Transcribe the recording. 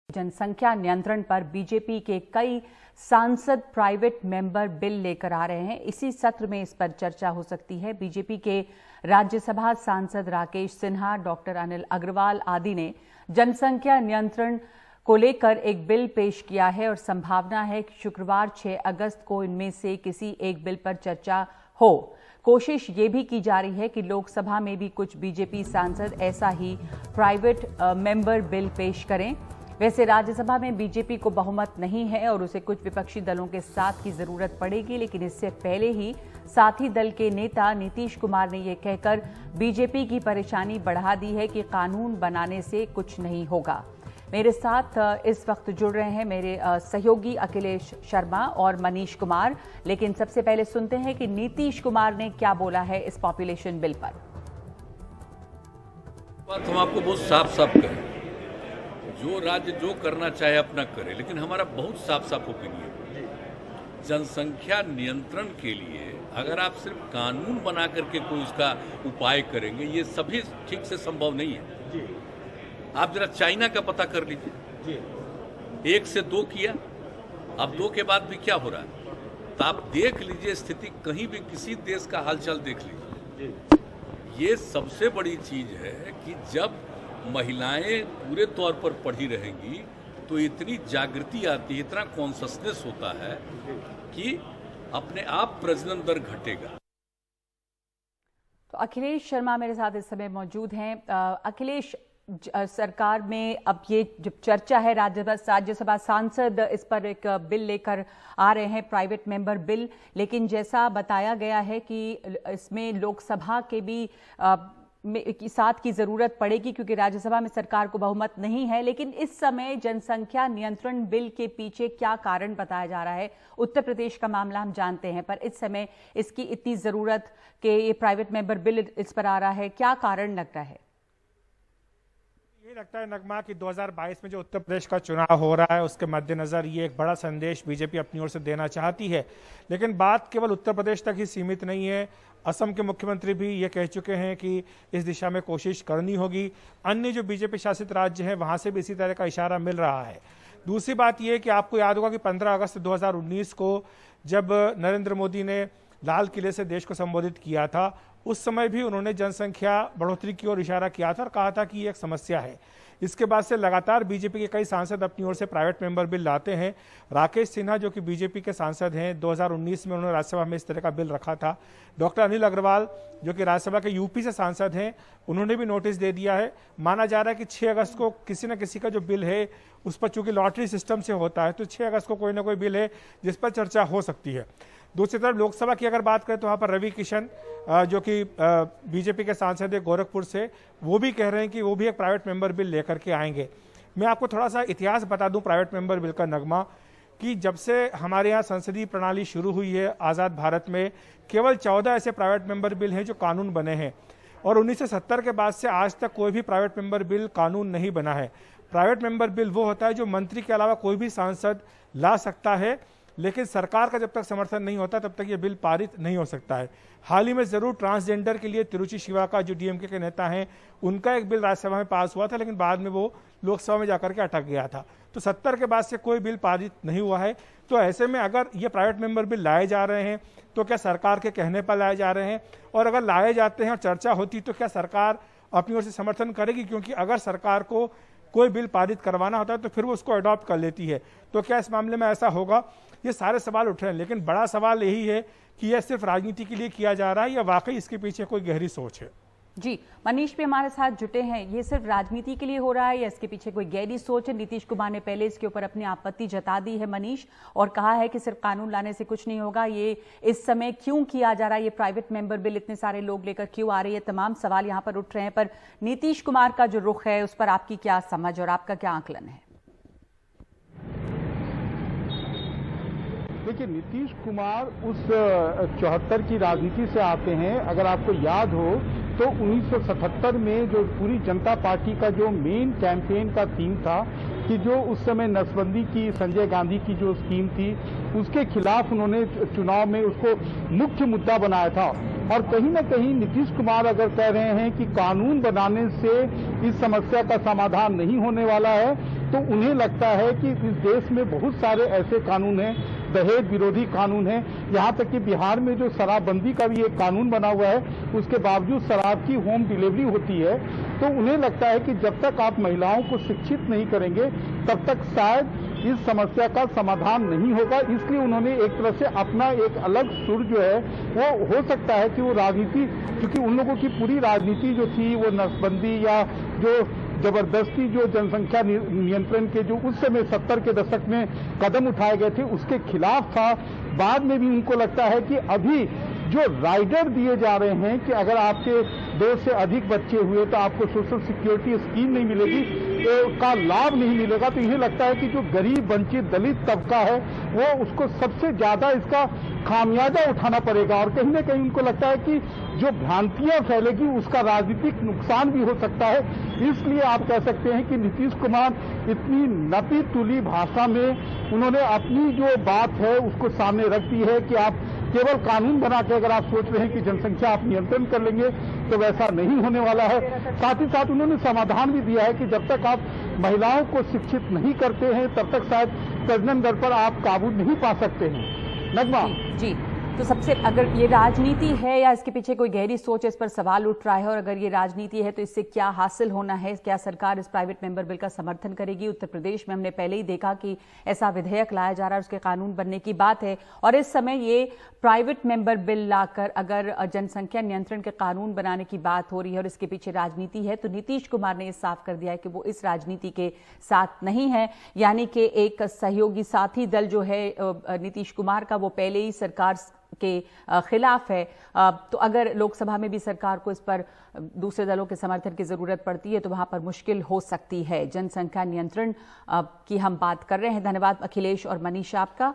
जनसंख्या नियंत्रण पर बीजेपी के कई सांसद प्राइवेट मेंबर बिल लेकर आ रहे हैं। इसी सत्र में इस पर चर्चा हो सकती है। बीजेपी के राज्यसभा सांसद राकेश सिन्हा, डॉक्टर अनिल अग्रवाल आदि ने जनसंख्या नियंत्रण को लेकर एक बिल पेश किया है और संभावना है कि शुक्रवार 6 अगस्त को इनमें से किसी एक बिल पर चर्चा हो। कोशिश ये भी की जा रही है कि लोकसभा में भी कुछ बीजेपी सांसद ऐसा ही प्राइवेट मेंबर बिल पेश करें। वैसे राज्यसभा में बीजेपी को बहुमत नहीं है और उसे कुछ विपक्षी दलों के साथ की जरूरत पड़ेगी, लेकिन इससे पहले ही साथी दल के नेता नीतीश कुमार ने यह कहकर बीजेपी की परेशानी बढ़ा दी है कि कानून बनाने से कुछ नहीं होगा। मेरे साथ इस वक्त जुड़ रहे हैं मेरे सहयोगी अखिलेश शर्मा और मनीष कुमार, लेकिन सबसे पहले सुनते हैं कि नीतीश कुमार ने क्या बोला है इस पॉपुलेशन बिल पर। बात हम आपको बहुत साफ साफ कहें, जो राज्य जो करना चाहे अपना करे, लेकिन हमारा बहुत साफ साफ ओपिनियन, जनसंख्या नियंत्रण के लिए अगर आप सिर्फ कानून बना करके कोई उसका उपाय करेंगे, ये सभी ठीक से संभव नहीं है। आप जरा चाइना का पता कर लीजिए, 1 से 2 किया, अब 2 के बाद भी क्या हो रहा है, तो आप देख लीजिए स्थिति, कहीं भी किसी देश का हालचाल देख लीजिए। ये सबसे बड़ी चीज है कि जब महिलाएं पूरे तौर पर पढ़ी रहेंगी तो इतनी जागृति आती है, इतना कॉन्शसनेस होता है कि अपने आप प्रजनन दर घटेगा। तो अखिलेश शर्मा मेरे साथ इस समय मौजूद हैं। अखिलेश, सरकार में अब ये जब चर्चा है, राज्यसभा सांसद इस पर एक बिल लेकर आ रहे हैं, प्राइवेट मेंबर बिल, लेकिन जैसा बताया गया है कि इसमें लोकसभा के भी साथ की जरूरत पड़ेगी क्योंकि राज्यसभा में सरकार को बहुमत नहीं है। लेकिन इस समय जनसंख्या नियंत्रण बिल के पीछे क्या कारण बताया जा रहा है? उत्तर प्रदेश का मामला हम जानते हैं, पर इस समय इसकी इतनी जरूरत कि ये प्राइवेट मेंबर बिल इस पर आ रहा है, क्या कारण लगता है? ये लगता है नगमा कि 2022 में जो उत्तर प्रदेश का चुनाव हो रहा है उसके मद्देनजर ये एक बड़ा संदेश बीजेपी अपनी ओर से देना चाहती है। लेकिन बात केवल उत्तर प्रदेश तक ही सीमित नहीं है। असम के मुख्यमंत्री भी ये कह चुके हैं कि इस दिशा में कोशिश करनी होगी। अन्य जो बीजेपी शासित राज्य हैं वहां से भी इसी तरह का इशारा मिल रहा है। दूसरी बात यह कि आपको याद होगा कि 15 अगस्त 2019 को जब नरेंद्र मोदी ने लाल किले से देश को संबोधित किया था, उस समय भी उन्होंने जनसंख्या बढ़ोतरी की ओर इशारा किया था और कहा था कि ये एक समस्या है। इसके बाद से लगातार बीजेपी के कई सांसद अपनी ओर से प्राइवेट मेंबर बिल लाते हैं। राकेश सिन्हा जो कि बीजेपी के सांसद हैं, 2019 में उन्होंने राज्यसभा में इस तरह का बिल रखा था। डॉक्टर अनिल अग्रवाल जो कि राज्यसभा के यूपी से सांसद हैं, उन्होंने भी नोटिस दे दिया है। माना जा रहा है कि 6 अगस्त को किसी न किसी का जो बिल है उस पर चूंकि लॉटरी सिस्टम से होता है, तो 6 अगस्त को कोई ना कोई बिल है जिस पर चर्चा हो सकती है। दूसरी तरफ लोकसभा की अगर बात करें तो वहाँ पर रवि किशन जो कि बीजेपी के सांसद है गोरखपुर से, वो भी कह रहे हैं कि वो भी एक प्राइवेट मेंबर बिल लेकर के आएंगे। मैं आपको थोड़ा सा इतिहास बता दूं प्राइवेट मेंबर बिल का नगमा, कि जब से हमारे यहाँ संसदीय प्रणाली शुरू हुई है आज़ाद भारत में, केवल 14 ऐसे प्राइवेट मेंबर बिल हैं जो कानून बने हैं और 1970 के बाद से आज तक कोई भी प्राइवेट मेंबर बिल कानून नहीं बना है। प्राइवेट मेंबर बिल वो होता है जो मंत्री के अलावा कोई भी सांसद ला सकता है, लेकिन सरकार का जब तक समर्थन नहीं होता तब तक ये बिल पारित नहीं हो सकता है। हाल ही में जरूर ट्रांसजेंडर के लिए तिरुचि शिवा का जो डीएमके के नेता हैं, उनका एक बिल राज्यसभा में पास हुआ था, लेकिन बाद में वो लोकसभा में जाकर के अटक गया था। तो 70 के बाद से कोई बिल पारित नहीं हुआ है। तो ऐसे में अगर ये प्राइवेट मेंबर बिल लाए जा रहे हैं तो क्या सरकार के कहने पर लाए जा रहे हैं, और अगर लाए जाते हैं और चर्चा होती तो क्या सरकार अपनी ओर से समर्थन करेगी? क्योंकि अगर सरकार को कोई बिल पारित करवाना होता है तो फिर वो उसको अडॉप्ट कर लेती है। तो क्या इस मामले में ऐसा होगा? ये सारे सवाल उठ रहे हैं, लेकिन बड़ा सवाल यही है कि यह सिर्फ राजनीति के लिए किया जा रहा है या वाकई इसके पीछे कोई गहरी सोच है? जी, मनीष भी हमारे साथ जुटे हैं। ये सिर्फ राजनीति के लिए हो रहा है या इसके पीछे कोई गहरी सोच है? नीतीश कुमार ने पहले इसके ऊपर अपनी आपत्ति जता दी है मनीष, और कहा है कि सिर्फ कानून लाने से कुछ नहीं होगा। ये इस समय क्यों किया जा रहा है? ये प्राइवेट मेंबर बिल इतने सारे लोग लेकर क्यों आ रही है? तमाम सवाल यहाँ पर उठ रहे हैं, पर नीतीश कुमार का जो रुख है उस पर आपकी क्या समझ और आपका क्या आकलन है? देखिए, नीतीश कुमार उस 74 की राजनीति से आते हैं। अगर आपको याद हो तो 1977 में जो पूरी जनता पार्टी का जो मेन कैंपेन का थीम था कि जो उस समय नसबंदी की संजय गांधी की जो स्कीम थी उसके खिलाफ उन्होंने चुनाव में उसको मुख्य मुद्दा बनाया था। और कहीं ना कहीं नीतीश कुमार अगर कह रहे हैं कि कानून बनाने से इस समस्या का समाधान नहीं होने वाला है, तो उन्हें लगता है कि इस देश में बहुत सारे ऐसे कानून हैं, दहेज विरोधी कानून है, यहाँ तक कि बिहार में जो शराबबंदी का भी एक कानून बना हुआ है, उसके बावजूद शराब की होम डिलीवरी होती है। तो उन्हें लगता है कि जब तक आप महिलाओं को शिक्षित नहीं करेंगे तब तक शायद इस समस्या का समाधान नहीं होगा। इसलिए उन्होंने एक तरह से अपना एक अलग सुर जो है वो हो सकता है कि वो राजनीति, क्योंकि उन लोगों की पूरी राजनीति जो थी वो नसबंदी या जो जबरदस्ती जो जनसंख्या नियंत्रण के जो उस समय 70 के दशक में कदम उठाए गए थे उसके खिलाफ था। बाद में भी उनको लगता है कि अभी जो राइडर दिए जा रहे हैं कि अगर आपके 2 से अधिक बच्चे हुए तो आपको सोशल सिक्योरिटी स्कीम नहीं मिलेगी, का लाभ नहीं मिलेगा। तो इन्हें लगता है कि जो गरीब वंचित दलित तबका है वो उसको सबसे ज्यादा इसका खामियाजा उठाना पड़ेगा, और कहीं ना कहीं उनको लगता है कि जो भ्रांतियां फैलेगी उसका राजनीतिक नुकसान भी हो सकता है। इसलिए आप कह सकते हैं कि नीतीश कुमार इतनी नपी तुली भाषा में उन्होंने अपनी जो बात है उसको सामने रख दी है कि आप केवल कानून बना के अगर आप सोच रहे हैं कि जनसंख्या आप नियंत्रण कर लेंगे तो वैसा नहीं होने वाला है। साथ ही साथ उन्होंने समाधान भी दिया है कि जब तक आप महिलाओं को शिक्षित नहीं करते हैं तब तक शायद प्रजनन दर पर आप काबू नहीं पा सकते हैं। नगमा जी, तो सबसे, अगर ये राजनीति है या इसके पीछे कोई गहरी सोच है, इस पर सवाल उठ रहा है, और अगर ये राजनीति है तो इससे क्या हासिल होना है? क्या सरकार इस प्राइवेट मेंबर बिल का समर्थन करेगी? उत्तर प्रदेश में हमने पहले ही देखा कि ऐसा विधेयक लाया जा रहा है, उसके कानून बनने की बात है, और इस समय ये प्राइवेट मेंबर बिल लाकर अगर जनसंख्या नियंत्रण के कानून बनाने की बात हो रही है और इसके पीछे राजनीति है, तो नीतीश कुमार ने ये साफ कर दिया है कि वो इस राजनीति के साथ नहीं है। यानी कि एक सहयोगी साथी दल जो है नीतीश कुमार का, वो पहले ही सरकार के खिलाफ है। तो अगर लोकसभा में भी सरकार को इस पर दूसरे दलों के समर्थन की जरूरत पड़ती है तो वहां पर मुश्किल हो सकती है। जनसंख्या नियंत्रण की हम बात कर रहे हैं। धन्यवाद अखिलेश और मनीषा आपका।